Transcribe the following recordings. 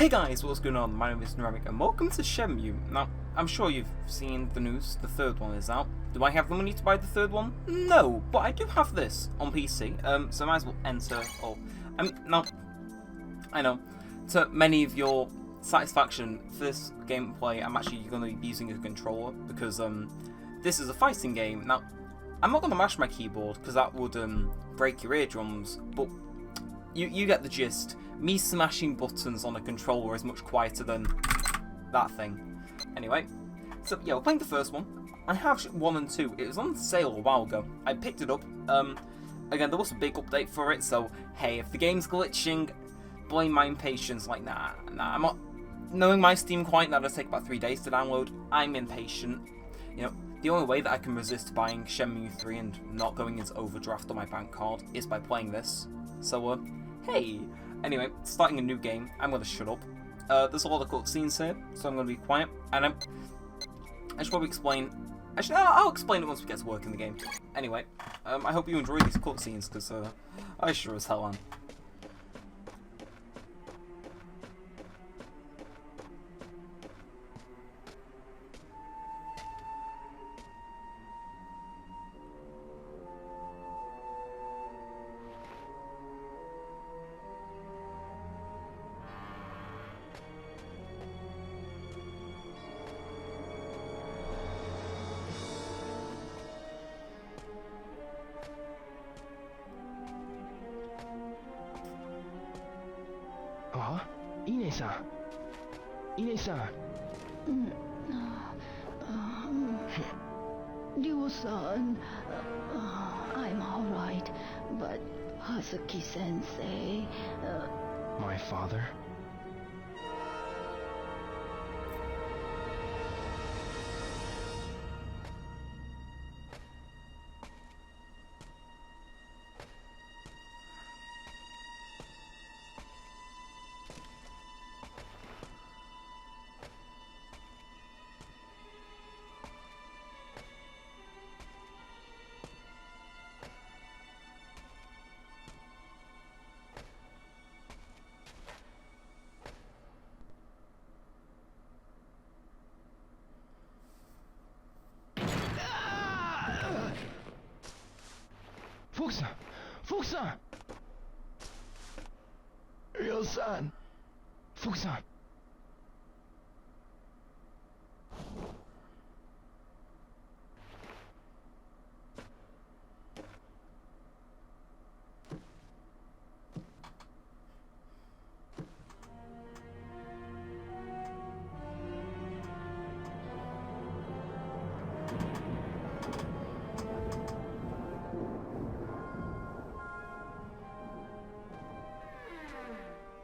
Hey guys, what's going on? My name is Neremik and welcome to Shenmue. Now, I'm sure you've seen the news, the third one is out. Do I have the money to buy the third one? No, but I do have this on PC, so I might as well enter, now, I know, to many of your satisfaction, for this gameplay, I'm actually going to be using a controller, because, this is a fighting game. Now, I'm not going to mash my keyboard, because that would, break your eardrums, but you get the gist. Me smashing buttons on a controller is much quieter than that thing. Anyway, so yeah, we're playing the first one. I have 1 and 2. It was on sale a while ago. I picked it up. Again, there was a big update for it, so hey, if the game's glitching, blame my impatience. Like, nah, I'm not. Knowing my Steam client, that'll take about 3 days to download. I'm impatient. You know, the only way that I can resist buying Shenmue 3 and not going into overdraft on my bank card is by playing this. So, hey. Anyway, starting a new game, I'm going to shut up. There's a lot of cutscenes here, so I'm going to be quiet. And I should probably explain... Actually, I'll explain it once we get to work in the game. Anyway, I hope you enjoy these cutscenes, because I sure as hell am. Ine-san. Ine-san. Ryo-san, I'm alright, but Hazuki-sensei... My father? Fukusan! Fukusan! Ryo-san! Fukusan!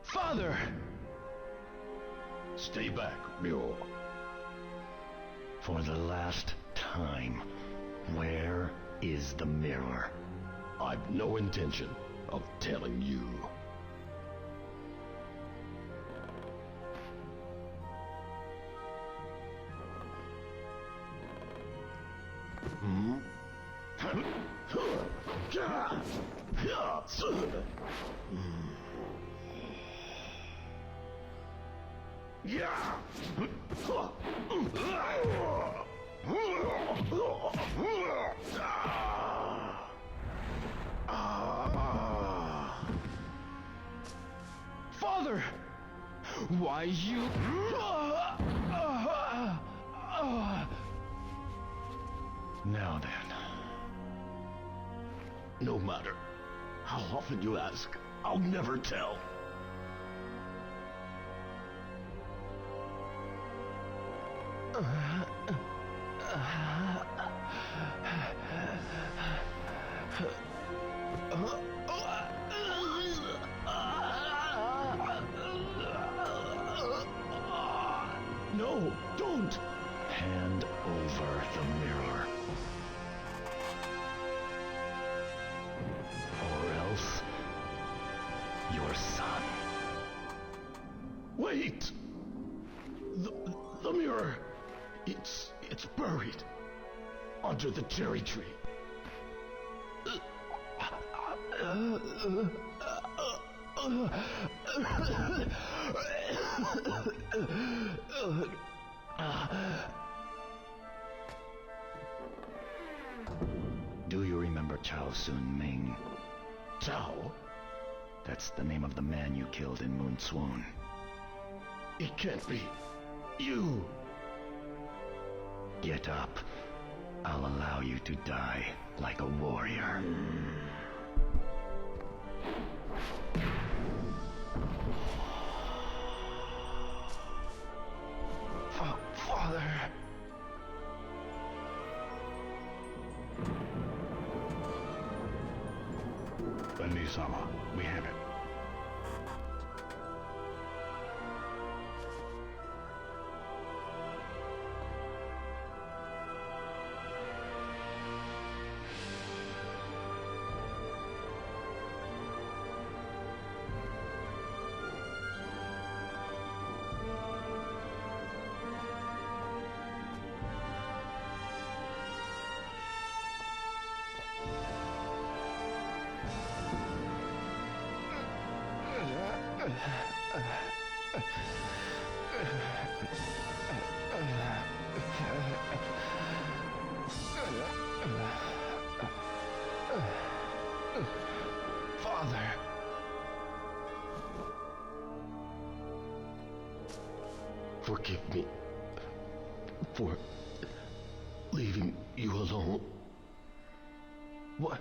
Father! Stay back, Ryo. For the last time, where is the mirror? I've no intention of telling you. Hmm? Father! Why you... Now then. No matter how often you ask, I'll never tell. No, don't! Hand over the mirror. Or else, your son. Wait! The mirror, it's buried under the cherry tree. Do you remember Chao Sun Ming? Chao? That's the name of the man you killed in Moon Swoon. It can't be. You! Get up. I'll allow you to die like a warrior. Father! Bendy-sama, we have it. Father! Forgive me for leaving you alone. What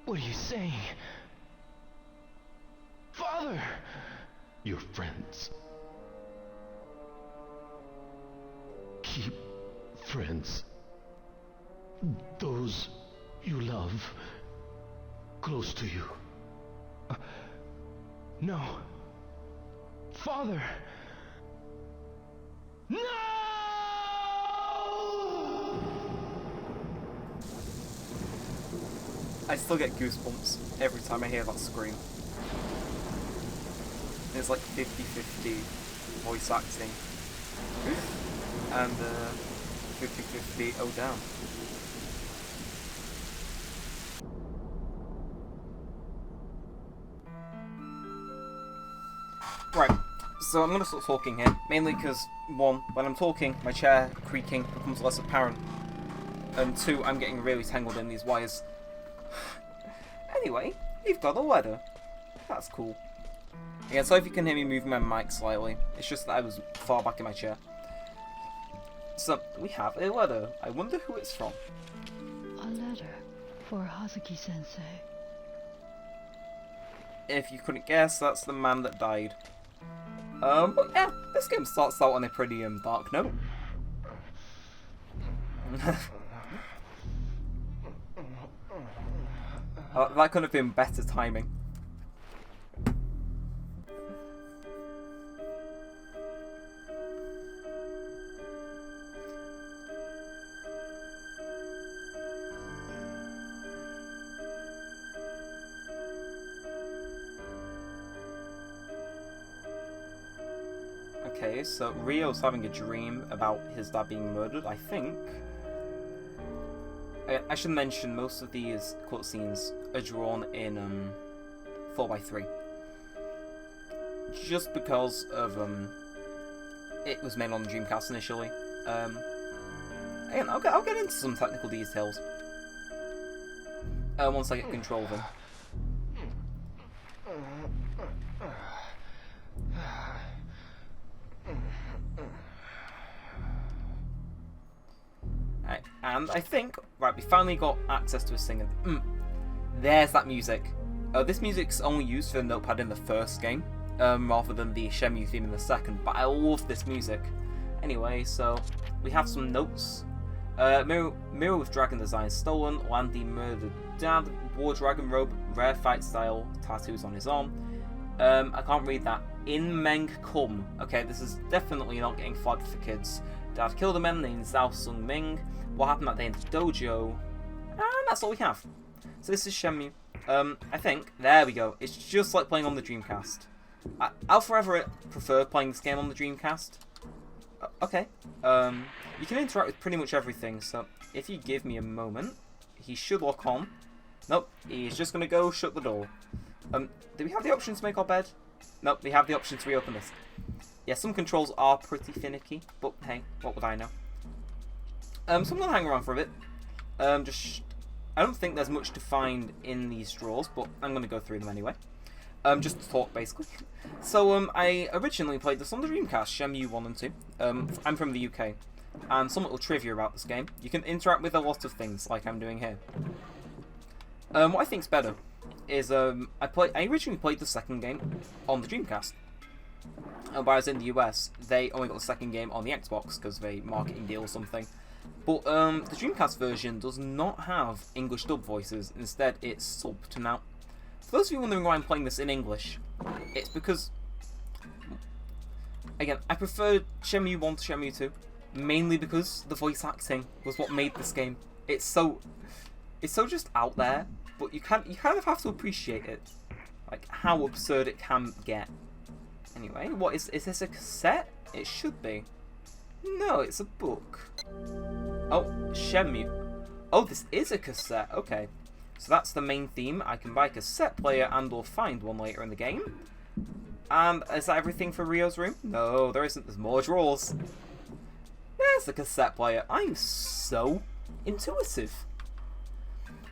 are you saying? Father! Your friends. Keep friends. Those you love close to you. No. Father! No! I still get goosebumps every time I hear that scream. It's like 50-50 voice acting. And 50-50 oh damn. Right, so I'm gonna stop talking here, mainly because, one, when I'm talking, my chair creaking becomes less apparent, and two, I'm getting really tangled in these wires. Anyway, we've got a letter. That's cool. Again, sorry if you can hear me moving my mic slightly, it's just that I was far back in my chair. So, we have a letter. I wonder who it's from. A letter for Hazuki-sensei. If you couldn't guess, that's the man that died. But yeah, this game starts out on a pretty dark note. That could have been better timing. Okay, so Ryo's having a dream about his dad being murdered, I think. I should mention most of these cutscenes are drawn in 4x3. Just because of it was made on the Dreamcast initially. Again, I'll get into some technical details once I get control of them. And I think, right, we finally got access to a singer. There's that music. This music's only used for the notepad in the first game, rather than the Shenmue theme in the second, but I love this music. Anyway, so, we have some notes. Mirror with dragon design stolen, Landy murdered dad, war dragon robe, rare fight style, tattoos on his arm. I can't read that. In Meng Kum. Okay, this is definitely not getting flagged for kids. Dad killed a man named Zhao Sung Ming. What happened at the end of the dojo? And that's all we have. So this is Shenmue. I think, there we go. It's just like playing on the Dreamcast. I'll forever prefer playing this game on the Dreamcast. Okay. You can interact with pretty much everything, so if you give me a moment, he should lock on. Nope, he's just gonna go shut the door. Do we have the option to make our bed? Nope, we have the option to reopen this. Yeah, some controls are pretty finicky, but hey, what would I know? So I'm gonna hang around for a bit. I don't think there's much to find in these drawers, but I'm gonna go through them anyway. Just to talk, basically. So, I originally played this on the Dreamcast, Shenmue 1 and 2. I'm from the UK. And some little trivia about this game. You can interact with a lot of things, like I'm doing here. What I think's better is, I originally played the second game on the Dreamcast. Whereas in the US, they only got the second game on the Xbox, because of a marketing deal or something. But, the Dreamcast version does not have English dub voices. Instead, it's subbed. Now, for those of you wondering why I'm playing this in English, it's because, again, I prefer Shenmue 1 to Shenmue 2, mainly because the voice acting was what made this game. It's so just out there, but you kind of have to appreciate it, like how absurd it can get. Anyway, what is this a cassette? It should be. No, it's a book. Oh, Shenmue. Oh, this is a cassette. Okay. So that's the main theme. I can buy a cassette player and or find one later in the game. And is that everything for Rio's room? No, there isn't. There's more drawers. There's the cassette player. I'm so intuitive.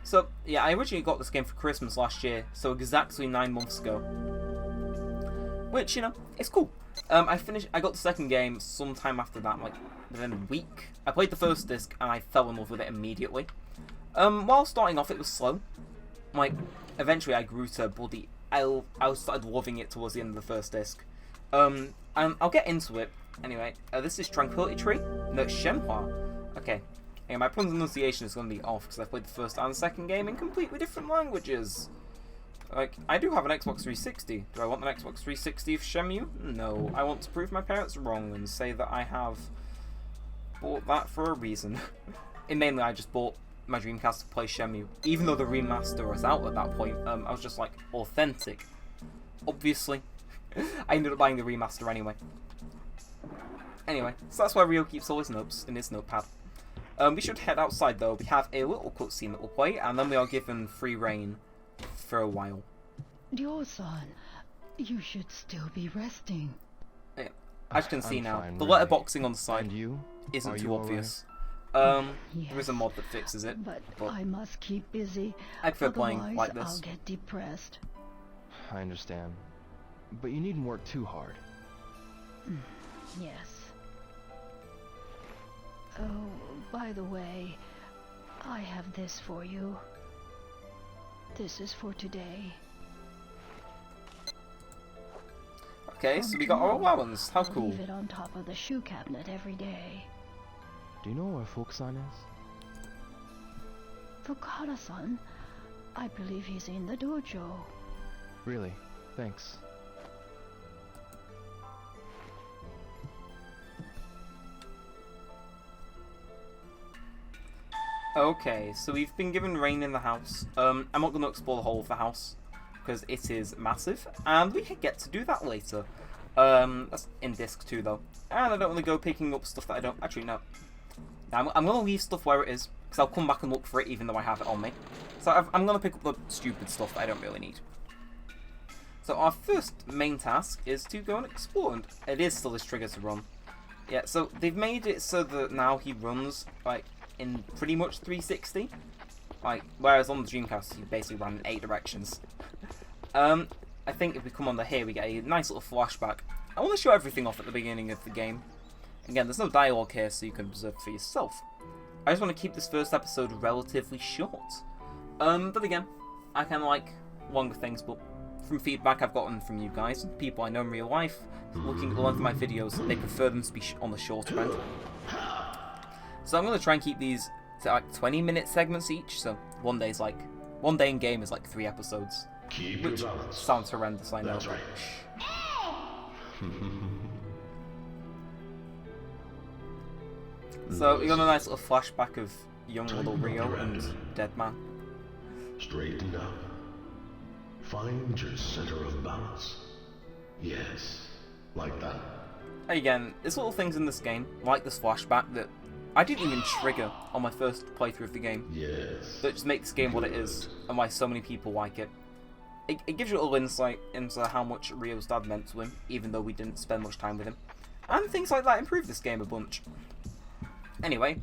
So, yeah, I originally got this game for Christmas last year. So exactly 9 months ago. Which, you know, it's cool. I got the second game sometime after that, like within a week. I played the first disc and I fell in love with it immediately. While starting off, it was slow. Like, eventually I grew to bloody... I started loving it towards the end of the first disc. And I'll get into it. Anyway, this is Tranquility Tree. No, it's Shenhua. Okay. Anyway, my pronunciation is going to be off because I played the first and second game in completely different languages. Like, I do have an Xbox 360. Do I want an Xbox 360 of Shenmue? No. I want to prove my parents wrong and say that I have bought that for a reason. And mainly, I just bought my Dreamcast to play Shenmue. Even though the remaster was out at that point, I was just like, authentic. Obviously. I ended up buying the remaster anyway. Anyway, so that's why Rio keeps all his notes in his notepad. We should head outside though. We have a little cutscene that we'll play, and then we are given free reign for a while. Ryo-san, you should still be resting. Yeah, as you can see now, fine, the really. letterboxing on the side And you? isn't Are too you obvious. Yes, There is a mod that fixes it, but but I must keep busy. I prefer playing Otherwise, like this. I'll get depressed. I understand. But you needn't work too hard. Yes. Oh, by the way, I have this for you. This is for today. Okay, so we got our allowance. How I'll cool. leave it on top of the shoe cabinet every day. Do you know where Fukusan is? Fukuhara-san, I believe he's in the dojo. Really? Thanks. Okay, so we've been given rain in the house. I'm not going to explore the whole of the house, because it is massive, and we can get to do that later. That's in disc 2 though. And I don't want to go picking up stuff that I don't... Actually, no. I'm going to leave stuff where it is, because I'll come back and look for it even though I have it on me. So I'm going to pick up the stupid stuff that I don't really need. So our first main task is to go and explore, and it is still this trigger to run. Yeah, so they've made it so that now he runs, like, in pretty much 360. Like, whereas on the Dreamcast, he basically ran in 8 directions. I think if we come on here, we get a nice little flashback. I want to show everything off at the beginning of the game. Again, there's no dialogue here, so you can observe for yourself. I just want to keep this first episode relatively short. But again, I kind of like longer things, but from feedback I've gotten from you guys, people I know in real life, looking at the length of my videos, they prefer them to be on the shorter end. So I'm going to try and keep these to like 20-minute segments each, so one day in game is like 3 episodes. Keep Which your balance. sounds horrendous, I know. That's right. So we got a nice little flashback of young little Rio and Dead Man. Straighten up. Find your center of balance. Yes, like that. Again, there's little things in this game, like this flashback, that I didn't even trigger on my first playthrough of the game, Yes. that just make this game what it is, and why so many people like it. it gives you a little insight into how much Ryo's dad meant to him, even though we didn't spend much time with him. And things like that improve this game a bunch. Anyway,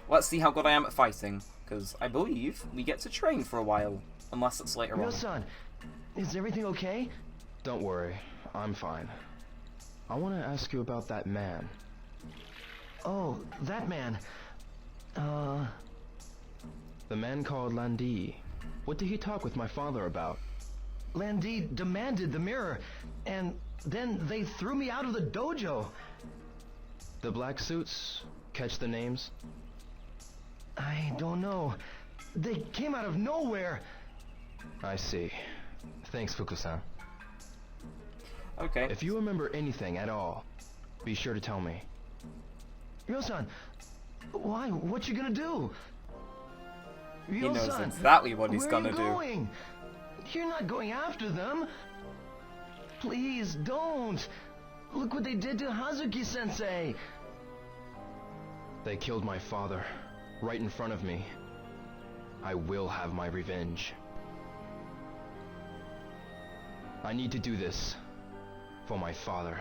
let's see how good I am at fighting, because I believe we get to train for a while, unless it's later on. Ryo-san, is everything okay? Don't worry, I'm fine. I want to ask you about that man. Oh, that man. The man called Landi. What did he talk with my father about? Landi demanded the mirror, and then they threw me out of the dojo. The black suits? Catch the names? I don't know. They came out of nowhere. I see. Thanks, Fuku-san. Okay. If you remember anything at all, be sure to tell me. Ryo-san, why? What you gonna do? He knows Ryo-san, exactly what he's where gonna are you do. going? You're not going after them. Please don't. Look what they did to Hazuki-sensei. They killed my father, right in front of me. I will have my revenge. I need to do this for my father.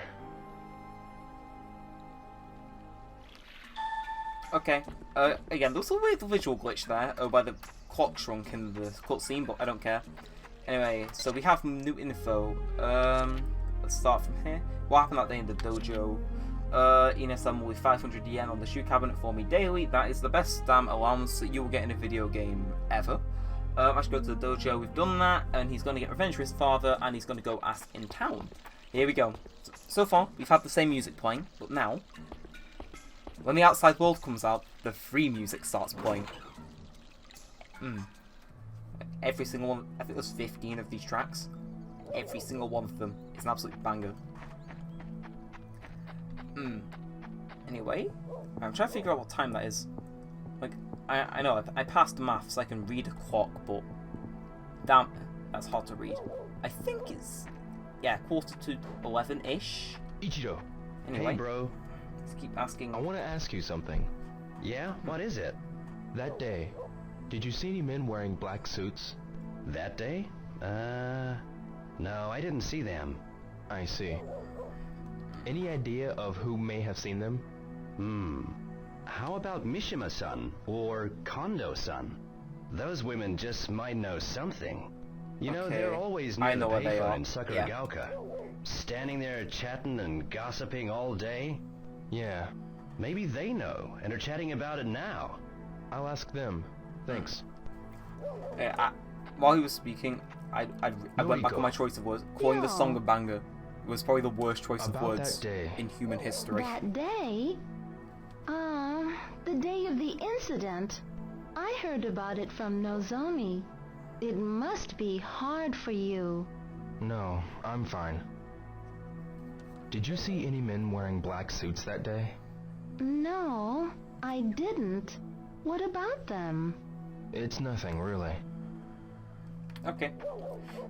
Okay. Again, there was a weird visual glitch there, by the clock shrunk in the cutscene, but I don't care. Anyway, so we have new info. Let's start from here. What happened that day in the dojo? Ine-san will leave 500 yen on the shoe cabinet for me daily. That is the best stamp allowance that you will get in a video game ever. I should go to the dojo. We've done that, and he's going to get revenge for his father, and he's going to go ask in town. Here we go. So far, we've had the same music playing, but now, when the outside world comes out, the free music starts playing. Every single one, I think there's 15 of these tracks. Every single one of them is an absolute banger. Anyway, I'm trying to figure out what time that is. Like, I know, I passed maths, so I can read a clock, but damn, that's hard to read. I think it's, yeah, 11:45-ish. Ichiro. Anyway, Hey, bro. let's keep asking. I want to ask you something. Yeah? What is it? That day, did you see any men wearing black suits? That day? No, I didn't see them. I see. Any idea of who may have seen them? How about Mishima-san or Kondo-san? Those women just might know something. You know, Okay, they're always I near know the where they are. payphone in Sakuragaoka. Standing there chatting and gossiping all day. Yeah, Maybe they know and are chatting about it now. I'll ask them. Thanks. While he was speaking, I went back Noriko. on my choice of words. Calling the song a banger was probably the worst choice of About words that day. in human history. That day? The day of the incident. I heard about it from Nozomi. It must be hard for you. No, I'm fine. Did you see any men wearing black suits that day? No, I didn't. What about them? It's nothing, really. Okay.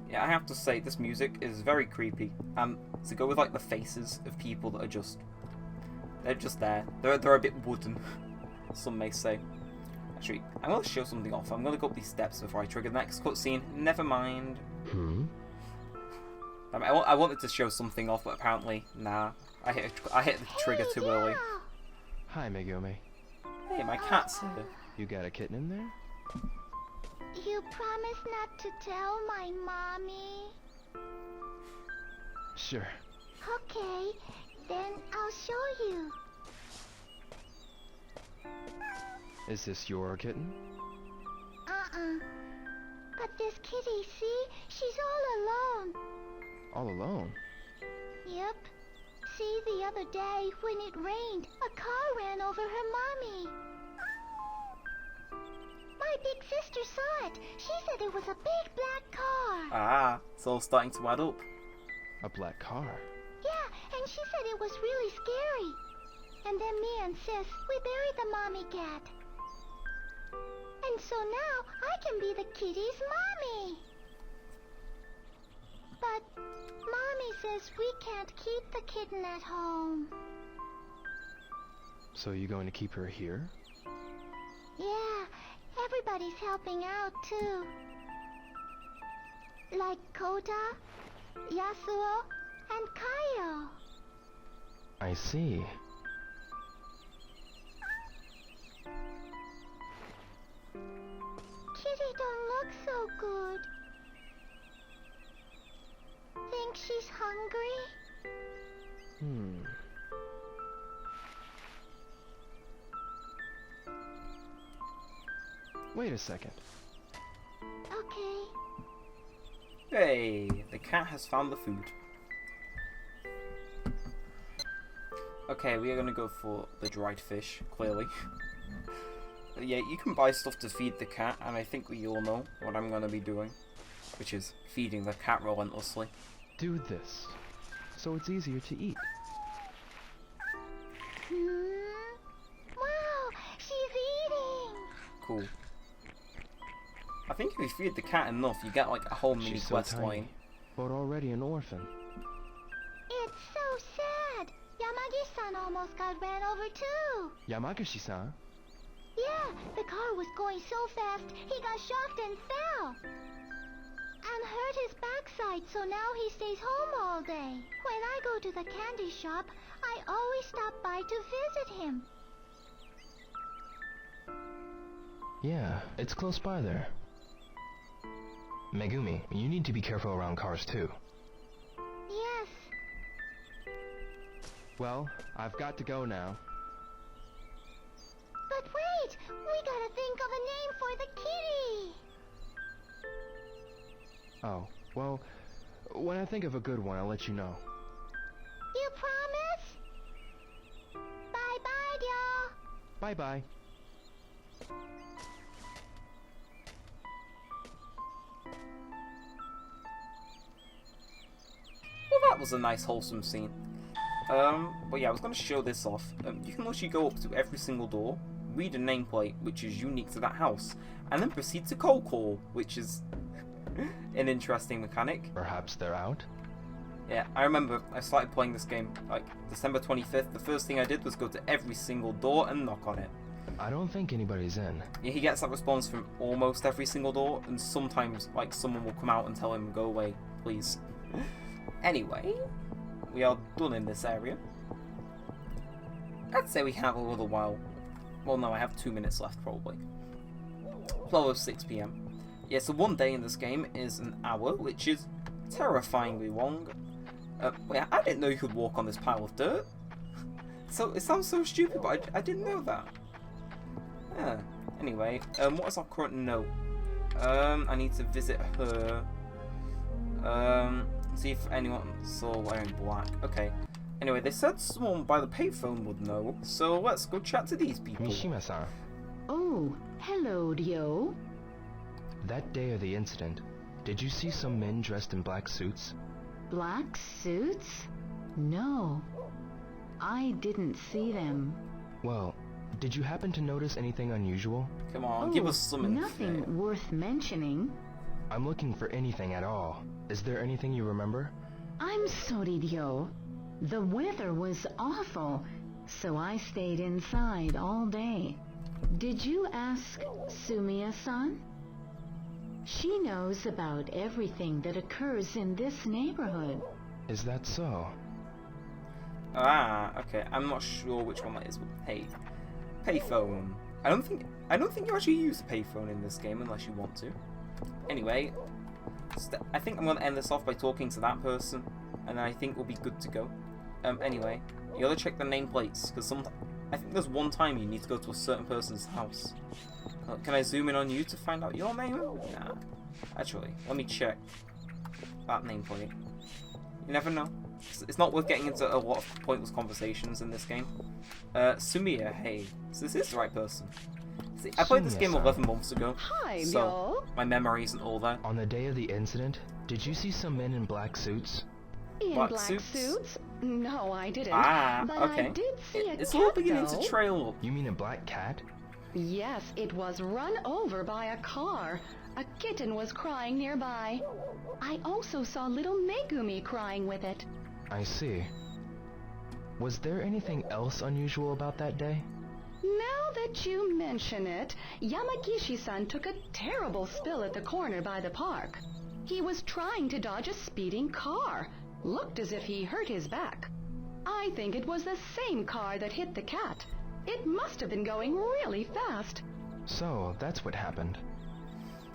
Yeah, I have to say, this music is very creepy. To go with, like, the faces of people that are just... They're just there. They're a bit wooden, some may say. Actually, I'm going to show something off. I'm going to go up these steps before I trigger the next cutscene. Never mind. I wanted to show something off, but apparently, nah. I hit the trigger too early. Hi, Megumi. Hey, my cat's here. You got a kitten in there? You promise not to tell my mommy? Sure. Okay, then I'll show you. Is this your kitten? But this kitty, see? She's all alone. All alone? Yep. See, the other day, when it rained, a car ran over her mommy. My big sister saw it. She said it was a big black car. Ah, it's all starting to add up. A black car? Yeah, and she said it was really scary. And then me and Sis, we buried the mommy cat. And so now I can be the kitty's mommy. But Mommy says we can't keep the kitten at home. So you going to keep her here? Yeah, everybody's helping out too. Like Kota, Yasuo, and Kaio. I see. Kitty don't look so good. Think she's hungry? Wait a second. Okay. Hey, the cat has found the food. Okay, we are gonna go for the dried fish, clearly. Yeah, you can buy stuff to feed the cat, and I think we all know what I'm gonna be doing, which is feeding the cat relentlessly. Do this, so it's easier to eat. Wow, she's eating. Cool. I think if you feed the cat enough, you get like a whole mini She's so quest tiny, line. but already an orphan. It's so sad. Yamagi-san almost got ran over too. Yamagishi-san? Yeah, the car was going so fast, he got shocked and fell. And hurt his backside, so now he stays home all day. When I go to the candy shop, I always stop by to visit him. Yeah, it's close by there. Megumi, you need to be careful around cars too. Yes. Well, I've got to go now. But wait, we gotta think of a name for the kitty. Oh, well, when I think of a good one, I'll let you know. You promise? Bye-bye, y'all. Bye-bye. Well, that was a nice wholesome scene. But yeah, I was going to show this off. You can literally go up to every single door, read a nameplate which is unique to that house, and then proceed to cold call, which is an interesting mechanic. Perhaps they're out? Yeah, I remember I started playing this game like December 25th. The first thing I did was go to every single door and knock on it. I don't think anybody's in. Yeah, he gets that response from almost every single door, and sometimes like someone will come out and tell him, "Go away, please." Anyway, we are done in this area. I'd say we have a little while. Well, no, I have 2 minutes left probably. 12:06 PM. Yeah, so one day in this game is an hour, which is terrifyingly long. Wait, I didn't know you could walk on this pile of dirt. So it sounds so stupid, but I didn't know that. Yeah. Anyway, what is our current note? I need to visit her. See if anyone saw wearing black. Okay. Anyway, they said someone by the payphone would know, so let's go chat to these people. Mishima-san, Oh, hello, Ryo. that day of the incident, did you see some men dressed in black suits? Black suits? No, I didn't see them. Well, did you happen to notice anything unusual? Come on, give us some info. Nothing worth mentioning. I'm looking for anything at all. Is there anything you remember? I'm sorry, Ryo. The weather was awful, so I stayed inside all day. Did you ask Sumiya-san? She knows about everything that occurs in this neighborhood. Is that so? Ah, okay. I'm not sure which one that is. Payphone. I don't think you actually use a payphone in this game unless you want to. Anyway, I think I'm gonna end this off by talking to that person, and then I think we'll be good to go. Anyway, you gotta check the nameplates because I think there's one time you need to go to a certain person's house. Can I zoom in on you to find out your name? Nah. Actually, let me check that nameplate. You never know. It's not worth getting into a lot of pointless conversations in this game. Sumiya, hey. So this is the right person. See, I played this game Sumiya-san. 11 months ago. Hi, So, my memory isn't all there. On the day of the incident, did you see some men in black suits? In Black black suits? suits? No, I didn't. Ah, but okay. I did see a It's cat, all beginning though. to trail up. You mean a black cat? Yes, it was run over by a car. A kitten was crying nearby. I also saw little Megumi crying with it. I see. Was there anything else unusual about that day? Now that you mention it, Yamagishi-san took a terrible spill at the corner by the park. He was trying to dodge a speeding car. Looked as if he hurt his back. I think it was the same car that hit the cat. It must have been going really fast. So, that's what happened.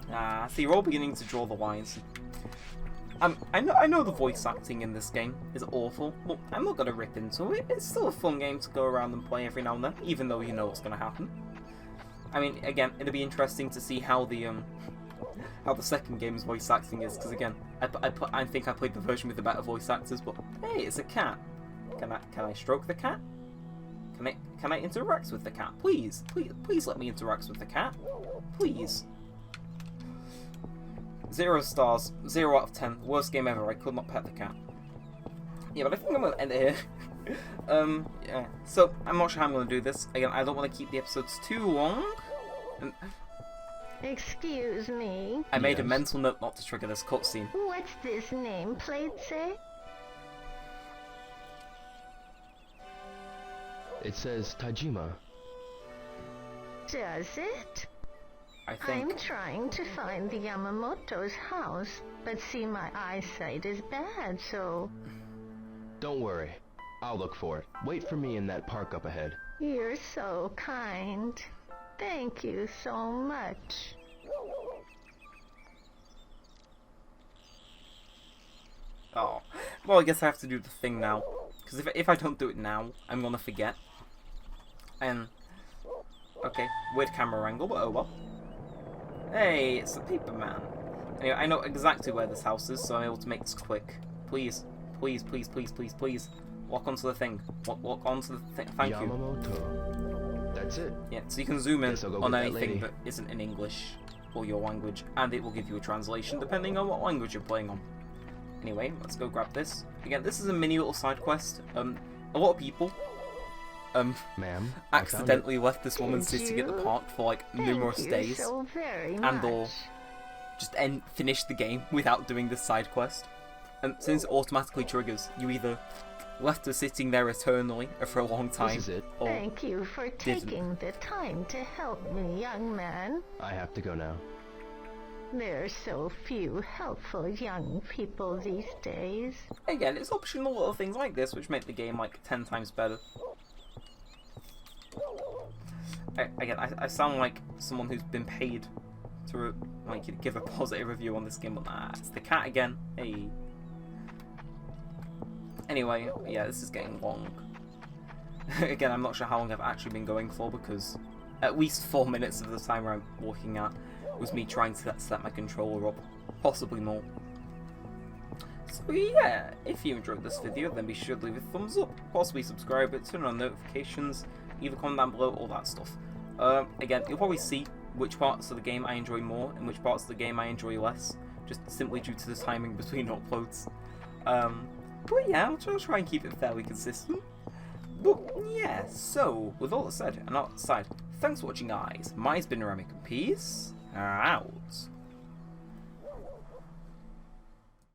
So you're all beginning to draw the lines. I know the voice acting in this game is awful, but I'm not gonna rip into it. It's still a fun game to go around and play every now and then, even though you know what's gonna happen. I mean, again, it'll be interesting to see how the second game's voice acting is, because again, I think I played the version with the better voice actors. But hey, it's a cat. Can I stroke the cat? Can I interact with the cat? Please let me interact with the cat. Please. 0 stars, 0 out of 10. Worst game ever. I could not pet the cat. Yeah, but I think I'm gonna end it here. Yeah. So I'm not sure how I'm gonna do this. Again, I don't want to keep the episodes too long. And Excuse me. I made a mental note not to trigger this cutscene. What's this nameplate say? It says Tajima. Does it? I think. I'm trying to find the Yamamoto's house, but see, my eyesight is bad, so... Don't worry. I'll look for it. Wait for me in that park up ahead. You're so kind. Thank you so much. Oh, well, I guess I have to do the thing now. Because if I don't do it now, I'm gonna forget. And okay, weird camera angle, but oh well. Hey, it's the Paper Man. Anyway, I know exactly where this house is, so I'm able to make this quick. Please, please, please, please, please, please. Walk onto the thing. Walk onto the thing. Thank you. Yamamoto. That's it. Yeah, so you can zoom in Guess I'll go on get that anything lady. that isn't in English or your language, and it will give you a translation depending on what language you're playing on. Anyway, let's go grab this. Again, this is a mini little side quest. A lot of people Ma'am, accidentally left this woman Did sitting at the you? park for like numerous Thank you days, so very and or much. just finish the game without doing this side quest. And since it automatically triggers, you either left her sitting there eternally or for a long time, This is it. or Thank you for taking the time to help me, young man. I have to go now. There are so few helpful young people these days. again, it's optional little things like this which make the game like 10 times better. I sound like someone who's been paid to like give a positive review on this game, but nah, it's the cat again. Hey. Anyway, yeah, this is getting long. Again, I'm not sure how long I've actually been going for, because at least 4 minutes of the timer I'm looking at was me trying to set my controller up, possibly more. So yeah, if you enjoyed this video, then be sure to leave a thumbs up, possibly subscribe, turn on notifications, leave a comment down below, all that stuff. Again, you'll probably see which parts of the game I enjoy more and which parts of the game I enjoy less, just simply due to the timing between uploads. But yeah, I'll try and keep it fairly consistent. But yeah, so with all that said and outside, thanks for watching, guys. Mine's been Neremik, and peace out.